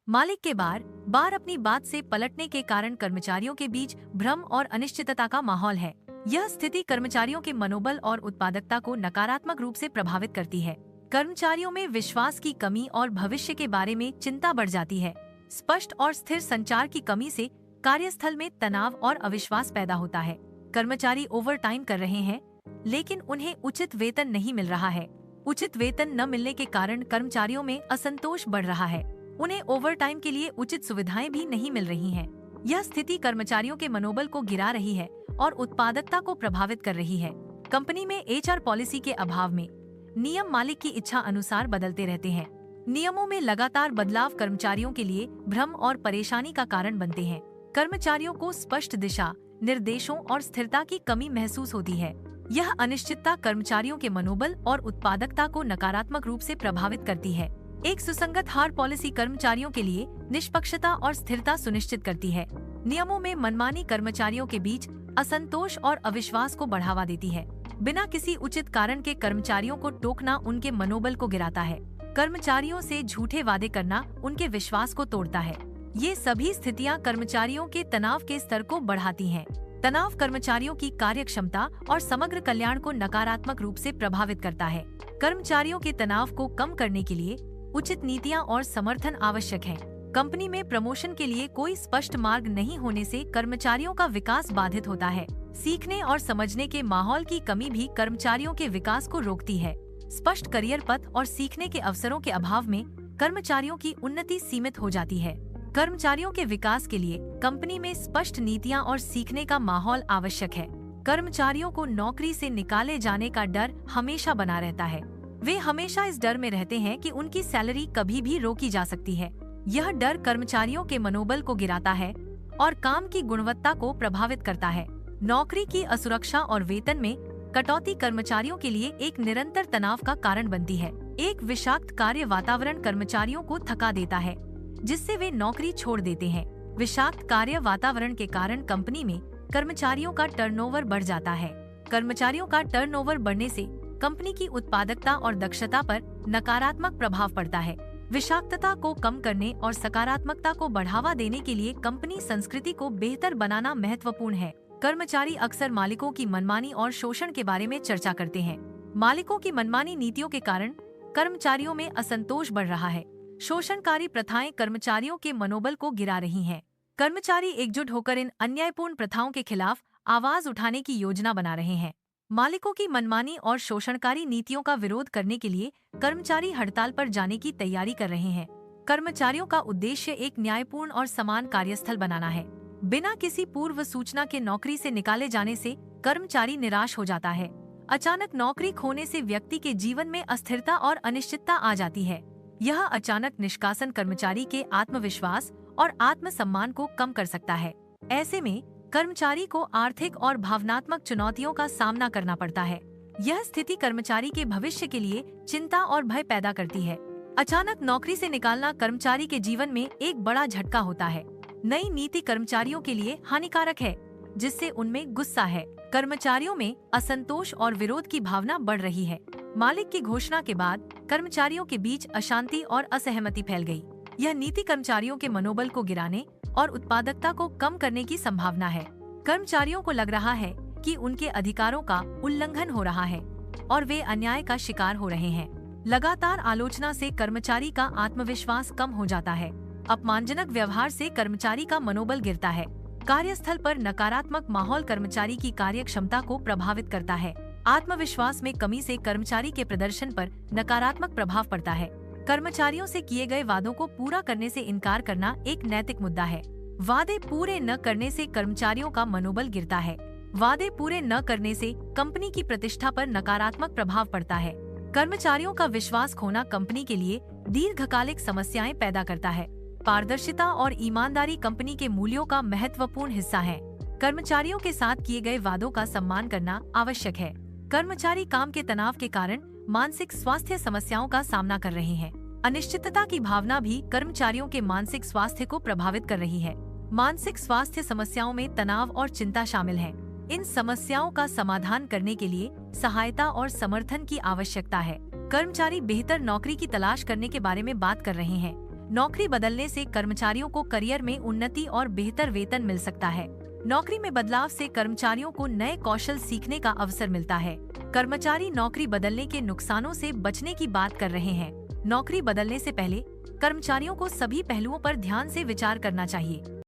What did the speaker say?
मालिक के बार बार अपनी बात से पलटने के कारण कर्मचारियों के बीच भ्रम और अनिश्चितता का माहौल है। यह स्थिति कर्मचारियों के मनोबल और उत्पादकता को नकारात्मक रूप से प्रभावित करती है। कर्मचारियों में विश्वास की कमी और भविष्य के बारे में चिंता बढ़ जाती है। स्पष्ट और स्थिर संचार की कमी से कार्यस्थल में तनाव और अविश्वास पैदा होता है। कर्मचारी ओवर टाइम कर रहे हैं, लेकिन उन्हें उचित वेतन नहीं मिल रहा है। उचित वेतन न मिलने के कारण कर्मचारियों में असंतोष बढ़ रहा है। उन्हें ओवर टाइम के लिए उचित सुविधाएं भी नहीं मिल रही हैं। यह स्थिति कर्मचारियों के मनोबल को गिरा रही है और उत्पादकता को प्रभावित कर रही है। कंपनी में एचआर पॉलिसी के अभाव में नियम मालिक की इच्छा अनुसार बदलते रहते हैं। नियमों में लगातार बदलाव कर्मचारियों के लिए भ्रम और परेशानी का कारण बनते हैं। कर्मचारियों को स्पष्ट दिशा, निर्देशों और स्थिरता की कमी महसूस होती है। यह अनिश्चितता कर्मचारियों के मनोबल और उत्पादकता को नकारात्मक रूप से प्रभावित करती है। एक सुसंगत हार पॉलिसी कर्मचारियों के लिए निष्पक्षता और स्थिरता सुनिश्चित करती है। नियमों में मनमानी कर्मचारियों के बीच असंतोष और अविश्वास को बढ़ावा देती है। बिना किसी उचित कारण के कर्मचारियों को टोकना उनके मनोबल को गिराता है। कर्मचारियों से झूठे वादे करना उनके विश्वास को तोड़ता है। ये सभी स्थितियां कर्मचारियों के तनाव के स्तर को बढ़ाती हैं। तनाव कर्मचारियों की कार्यक्षमता और समग्र कल्याण को नकारात्मक रूप से प्रभावित करता है। कर्मचारियों के तनाव को कम करने के लिए उचित नीतियां और समर्थन आवश्यक है। कंपनी में प्रमोशन के लिए कोई स्पष्ट मार्ग नहीं होने से कर्मचारियों का विकास बाधित होता है। सीखने और समझने के माहौल की कमी भी कर्मचारियों के विकास को रोकती है। स्पष्ट करियर पथ और सीखने के अवसरों के अभाव में कर्मचारियों की उन्नति सीमित हो जाती है। कर्मचारियों के विकास के लिए कंपनी में स्पष्ट नीतियां और सीखने का माहौल आवश्यक है। कर्मचारियों को नौकरी से निकाले जाने का डर हमेशा बना रहता है। वे हमेशा इस डर में रहते हैं कि उनकी सैलरी कभी भी रोकी जा सकती है। यह डर कर्मचारियों के मनोबल को गिराता है और काम की गुणवत्ता को प्रभावित करता है। नौकरी की असुरक्षा और वेतन में कटौती कर्मचारियों के लिए एक निरंतर तनाव का कारण बनती है। एक विषाक्त कार्य वातावरण कर्मचारियों को थका देता है, जिससे वे नौकरी छोड़ देते हैं। विषाक्त कार्य वातावरण के कारण कंपनी में कर्मचारियों का टर्नओवर बढ़ जाता है। कर्मचारियों का टर्नओवर बढ़ने से कंपनी की उत्पादकता और दक्षता पर नकारात्मक प्रभाव पड़ता है। विषाक्तता को कम करने और सकारात्मकता को बढ़ावा देने के लिए कंपनी संस्कृति को बेहतर बनाना महत्वपूर्ण है। कर्मचारी अक्सर मालिकों की मनमानी और शोषण के बारे में चर्चा करते हैं। मालिकों की मनमानी नीतियों के कारण कर्मचारियों में असंतोष बढ़ रहा है। शोषणकारी प्रथाएं कर्मचारियों के मनोबल को गिरा रही हैं। कर्मचारी एकजुट होकर इन अन्यायपूर्ण प्रथाओं के खिलाफ आवाज उठाने की योजना बना रहे हैं। मालिकों की मनमानी और शोषणकारी नीतियों का विरोध करने के लिए कर्मचारी हड़ताल पर जाने की तैयारी कर रहे हैं। कर्मचारियों का उद्देश्य एक न्यायपूर्ण और समान कार्यस्थल बनाना है। बिना किसी पूर्व सूचना के नौकरी से निकाले जाने से कर्मचारी निराश हो जाता है। अचानक नौकरी खोने से व्यक्ति के जीवन में अस्थिरता और अनिश्चितता आ जाती है। यह अचानक निष्कासन कर्मचारी के आत्मविश्वास और आत्मसम्मान को कम कर सकता है। ऐसे में कर्मचारी को आर्थिक और भावनात्मक चुनौतियों का सामना करना पड़ता है। यह स्थिति कर्मचारी के भविष्य के लिए चिंता और भय पैदा करती है। अचानक नौकरी से निकालना कर्मचारी के जीवन में एक बड़ा झटका होता है। नई नीति कर्मचारियों के लिए हानिकारक है, जिससे उनमें गुस्सा है। कर्मचारियों में असंतोष और विरोध की भावना बढ़ रही है। मालिक की घोषणा के बाद कर्मचारियों के बीच अशांति और असहमति फैल गई। यह नीति कर्मचारियों के मनोबल को गिराने और उत्पादकता को कम करने की संभावना है। कर्मचारियों को लग रहा है कि उनके अधिकारों का उल्लंघन हो रहा है और वे अन्याय का शिकार हो रहे हैं। लगातार आलोचना से कर्मचारी का आत्मविश्वास कम हो जाता है। अपमानजनक व्यवहार से कर्मचारी का मनोबल गिरता है। कार्यस्थल पर नकारात्मक माहौल कर्मचारी की कार्यक्षमता को प्रभावित करता है। आत्मविश्वास में कमी से कर्मचारी के प्रदर्शन पर नकारात्मक प्रभाव पड़ता है। कर्मचारियों से किए गए वादों को पूरा करने से इनकार करना एक नैतिक मुद्दा है। वादे पूरे न करने से कर्मचारियों का मनोबल गिरता है। वादे पूरे न करने से कंपनी की प्रतिष्ठा पर नकारात्मक प्रभाव पड़ता है। कर्मचारियों का विश्वास खोना कंपनी के लिए दीर्घकालिक समस्याएं पैदा करता है। पारदर्शिता और ईमानदारी कंपनी के मूल्यों का महत्वपूर्ण हिस्सा है। कर्मचारियों के साथ किए गए वादों का सम्मान करना आवश्यक है। कर्मचारी काम के तनाव के कारण मानसिक स्वास्थ्य समस्याओं का सामना कर रहे हैं। अनिश्चितता की भावना भी कर्मचारियों के मानसिक स्वास्थ्य को प्रभावित कर रही है। मानसिक स्वास्थ्य समस्याओं में तनाव और चिंता शामिल है। इन समस्याओं का समाधान करने के लिए सहायता और समर्थन की आवश्यकता है। कर्मचारी बेहतर नौकरी की तलाश करने के बारे में बात कर रहे हैं। नौकरी बदलने से कर्मचारियों को करियर में उन्नति और बेहतर वेतन मिल सकता है। नौकरी में बदलाव से कर्मचारियों को नए कौशल सीखने का अवसर मिलता है। कर्मचारी नौकरी बदलने के नुकसानों से बचने की बात कर रहे हैं। नौकरी बदलने से पहले कर्मचारियों को सभी पहलुओं पर ध्यान से विचार करना चाहिए।